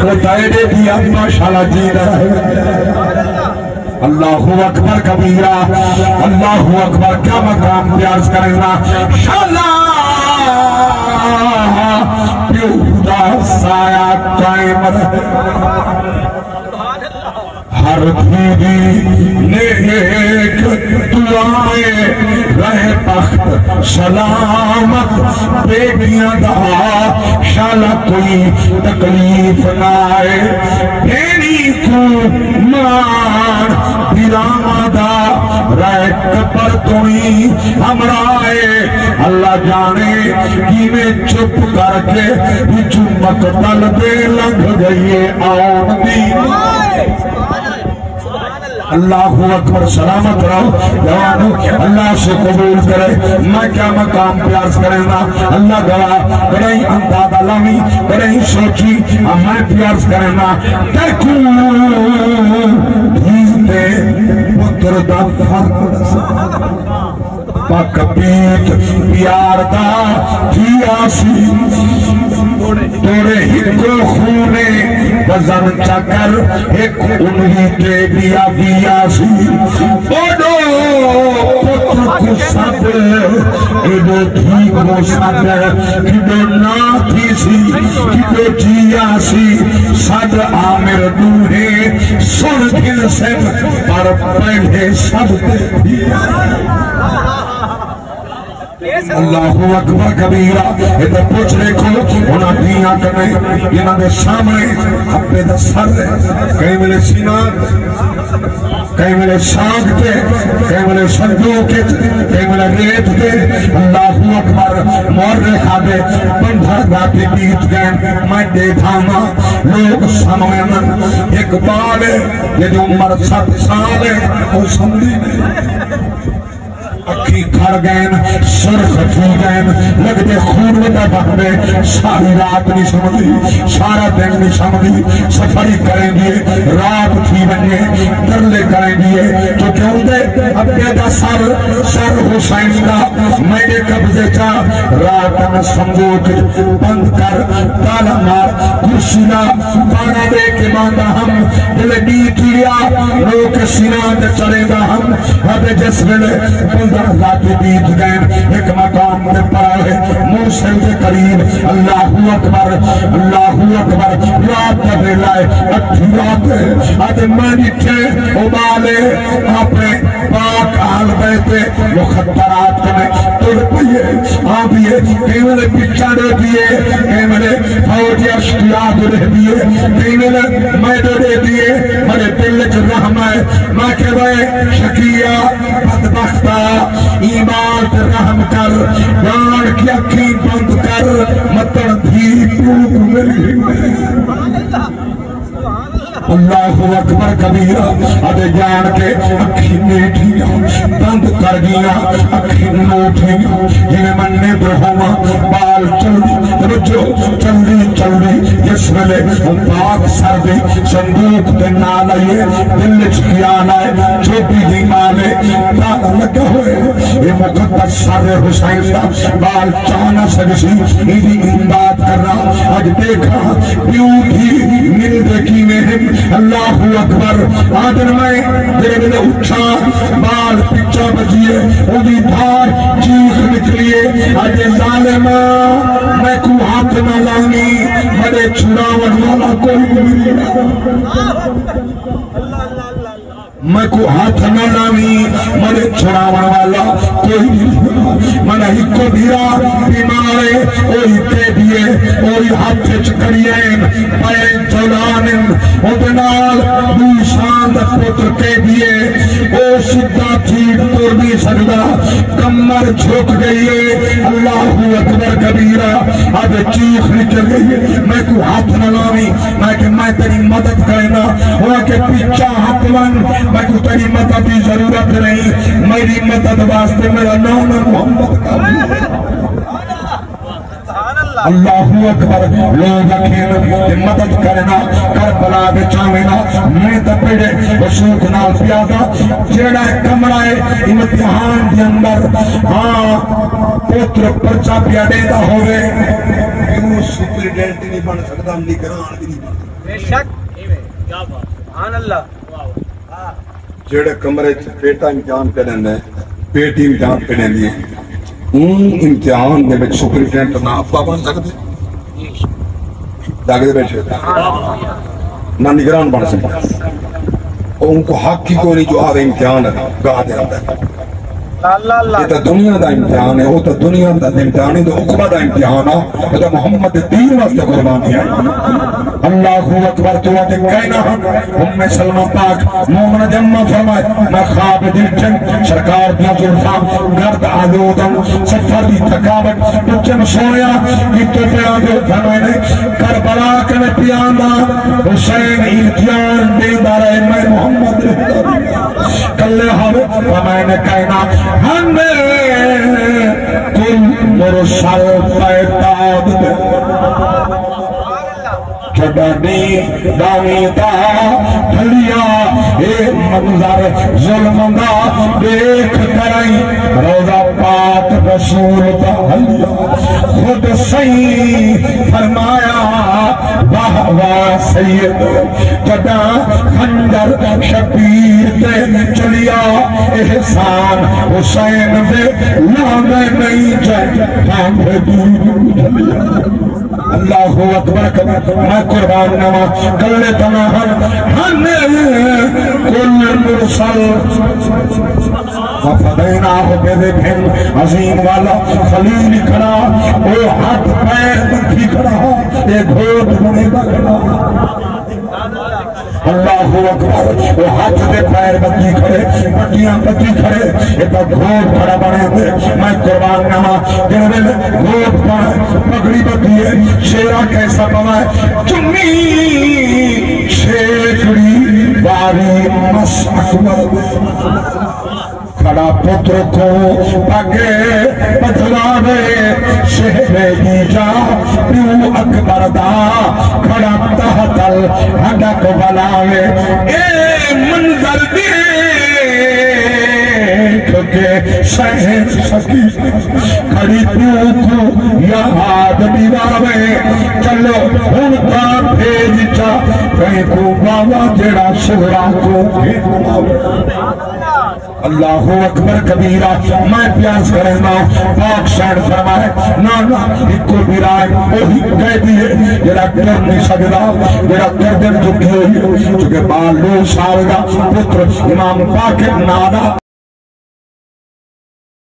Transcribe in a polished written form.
وہ تائیدے دیا ماشاءاللہ جی رہا ہے اللہ اکبر کبیرہ اللہ اکبر کیا مقام پیاز کرنا شاءاللہ پیو خدا سایہ قائم رہے ہر دیدی نیک دعائیں رہے تخت سلامت بیٹیاں دا شالا کوئی تکلیف نائے بینی کو مان بیراما دا رہے کپر توئی ہمرائے اللہ جانے کی میں چھپ کر کے چمک دل دے لنگ گئیے آن دی اللہ اکبر سلامت رہو جوانو اللہ سے قبول کرے میں کیا مقام پیاس کریں گا اللہ گواہ بڑی انداد علامی بڑی سوچی میں پیاس کریں گا ترکو دھیتے پتر دا فرق پاک پیت پیار دا تھیاسی توڑے ہکو خونے وزن چکر ایک انہی تے بیا بیاسی اوڑو پتر کو سب ایڈو تھی کو سب ایڈو نا تھی سی ایڈو جیاسی سد آمر دوہے سن دل سے پر پہلے سب تے اللہ اکبر کبیرہ ادھر پوچھ دیکھو انہاں دیاں کرنے انہاں دے سامنے اپنے دا سر کہیں ملے سینات کہیں ملے سانگ تے کہیں ملے صندوق کہیں ملے ریت تے اللہ اکبر مور رکھا دے بندھر گاتی بیت گئن میں دیکھاما لوگ سامنے من ایک بال ہے یہ جو عمر 7 سال ہے وہ سمجھی نہیں اکھی کھڑ گئن سرخ تھی گئن لگ دے خون ودا بکھنے ساری رات نہیں سمجھی سارا دن نہیں سمجھی سفری کریں دیئے رات تھی بنیے ترلے کریں دیئے تو کیوں دے اپنے دا سر حسین دا میرے قبضے چا رات میں سمجھوٹ بند کر تالا مار کرسینا پانا دے کے باندھا ہم دلے بیت لیا لوگ سینہ دے چلے گا ہم ابے جس ویلے بندہ ذاتی بیت گئن ایک مقام میں پڑا ہے موسیٰ کے قریب اللہ اکبر رات دے لائے اٹھی رات ہے آدھے مانی تھے ابالے اپنے پاک آل بیتے مخدرات میں تر پیئے آبیئے کئی ملے پچھاڑے دیئے کئی ملے فوجی اشتیاد رہ دیئے کئی ملے میدے دے دیئے ملے دل کے رحمہ میں کہ بھائے شکیہ بدبختہ ایمان تے رحم کر جان کی اکھی بند کر مطر دھی پوک ملی اللہ اکبر کبیرہ ادھے جان کے اکھی میٹھیاں بند کر گیا اکھی نوٹھیاں جنہیں مننے برہما بال چلدی رجو چلدی جس ملے پاک سردی صندوق دے نالائیے دل چکیان آئے چوپی دی مالے تالا لگا ہوئے یہ مقدس سر حسین دا بال چانا سگسی ایدی امداد کر رہا آج دیکھا پیو بھی مل رکی میں ہم اللہ اکبر آدھر میں میرے ملے اچھا بال پچھا بجیے وہ بھی دھار چیخ نکلیے آج ظالمہ میں کو ہاتھ نہ لانی میرے چھڑاوڑ والا کوئی نہیں میں کو ہاتھ نہ لانی میرے چھڑاوڑ والا کوئی نہیں میں ہی کو بھیرا بیمارے اوہی تے دیئے اوہی ہاتھ چکریین پین چولانن ادنال دوشاند پتر کے دیئے او سدھا تھیٹ تور بھی سکتا کمر جھوک گئیے اللہ اکبر کبیرہ آج چیخ نکل گئی میں کو ہاتھ نہ لانی میں کہ میں تیری مدد کرنا ہوا کہ پیچھا ہاتھ من میں کو تیری مدد کی ضرورت نہیں میری مدد واسطے میرا نام محمد کا اللہ اکبر لوگ اکھین مدد کرنا کربلا دے چاوینا میں تپیڑے وشوک نال پیادا جیڑا کمرہ امتحان دی اندر ہاں پوتر پرچا پیادے دا ہوئے کیوں سپریڈنٹ نہیں بن سکتا نگران بھی نہیں بن بے شک سبحان اللہ جڑے کمرے بیٹا امتحان پہ لینا ہے بیٹی امتحان پہ لینی ہے امتحان دے وچ سپرنٹینڈنٹ نہ ابا بن سکتے جاگے بیٹھے نہ نگران بن سکتے اور ان کو حق ہی کوئی نہیں جو آگے امتحان گاہ دے آتا ہے یہ تو دنیا دا امتحان ہے وہ تو دنیا دا امتحان ہے تو اقبہ دا امتحان ہے یہ تو محمد دین واسطے قربانی ہے اللہ اکبر تو آتے کہنا ام سلمہ پاک مومن جمع فرمائے میں خواب دیکھن سرکار دیا جلفا گرد آلودم سفر دی تھکاوٹ پچھم سویا کی تو پیان دے فرمائے کربلا کنے پیان دا حسین امتحان دے دارے میں محمد کلے ہم فرمائے نے کہنا ہمیں کل مرسل پیتاب دے چڑھنی دانی دا دھلیا اے منظر ظلم دا دیکھ کریں روزہ پاک رسول دا حلیا خود سہی فرمایا واہ واہ سید جدا خنجر شبیر تے چلیا احسان حسین دے لانے نہیں جائے کام دور اللہ اکبر میں قربان نما کلے تنہن ہمیں کل مرسل وفدیناہ بیدے بھن عظیم والا خلیل کھڑا وہ ہاتھ پیر بکھی کھڑا ایک گھوٹ بنے گا کھڑا اللہ اکبر وہ ہاتھ دے پیر بکی کھڑے پٹیاں بکی کھڑے ایک گھوٹ کھڑا بنے دے میں قربان نما جنہوں گھوٹ پڑھے پگڑی بکی ہے شیرہ کیسا بنائے چمی شیکڑی باری مس اکبر کھڑا پتر کو پگے بدلاوے شہرے دی جا پیو اکبر دا کھڑا تحتل ہڈا کو بلاوے اے منظر دیکھ کے شہر سکی کھڑی پیو کو یاد دیواوے چلو ان کا بھیج چا کہیں کو بابا جڑا شہرہ کو بھیج بلاوے اللہ اکبر کبیرہ میں پیاس کریں نا پاک شہر فرمائے نانا ایک کو بھی رائے وہی کہہ دیئے جڑا کر نہیں سکتا جڑا کر دن چکی ہوئی چکہ بالو سال دا پتر امام پاک نادا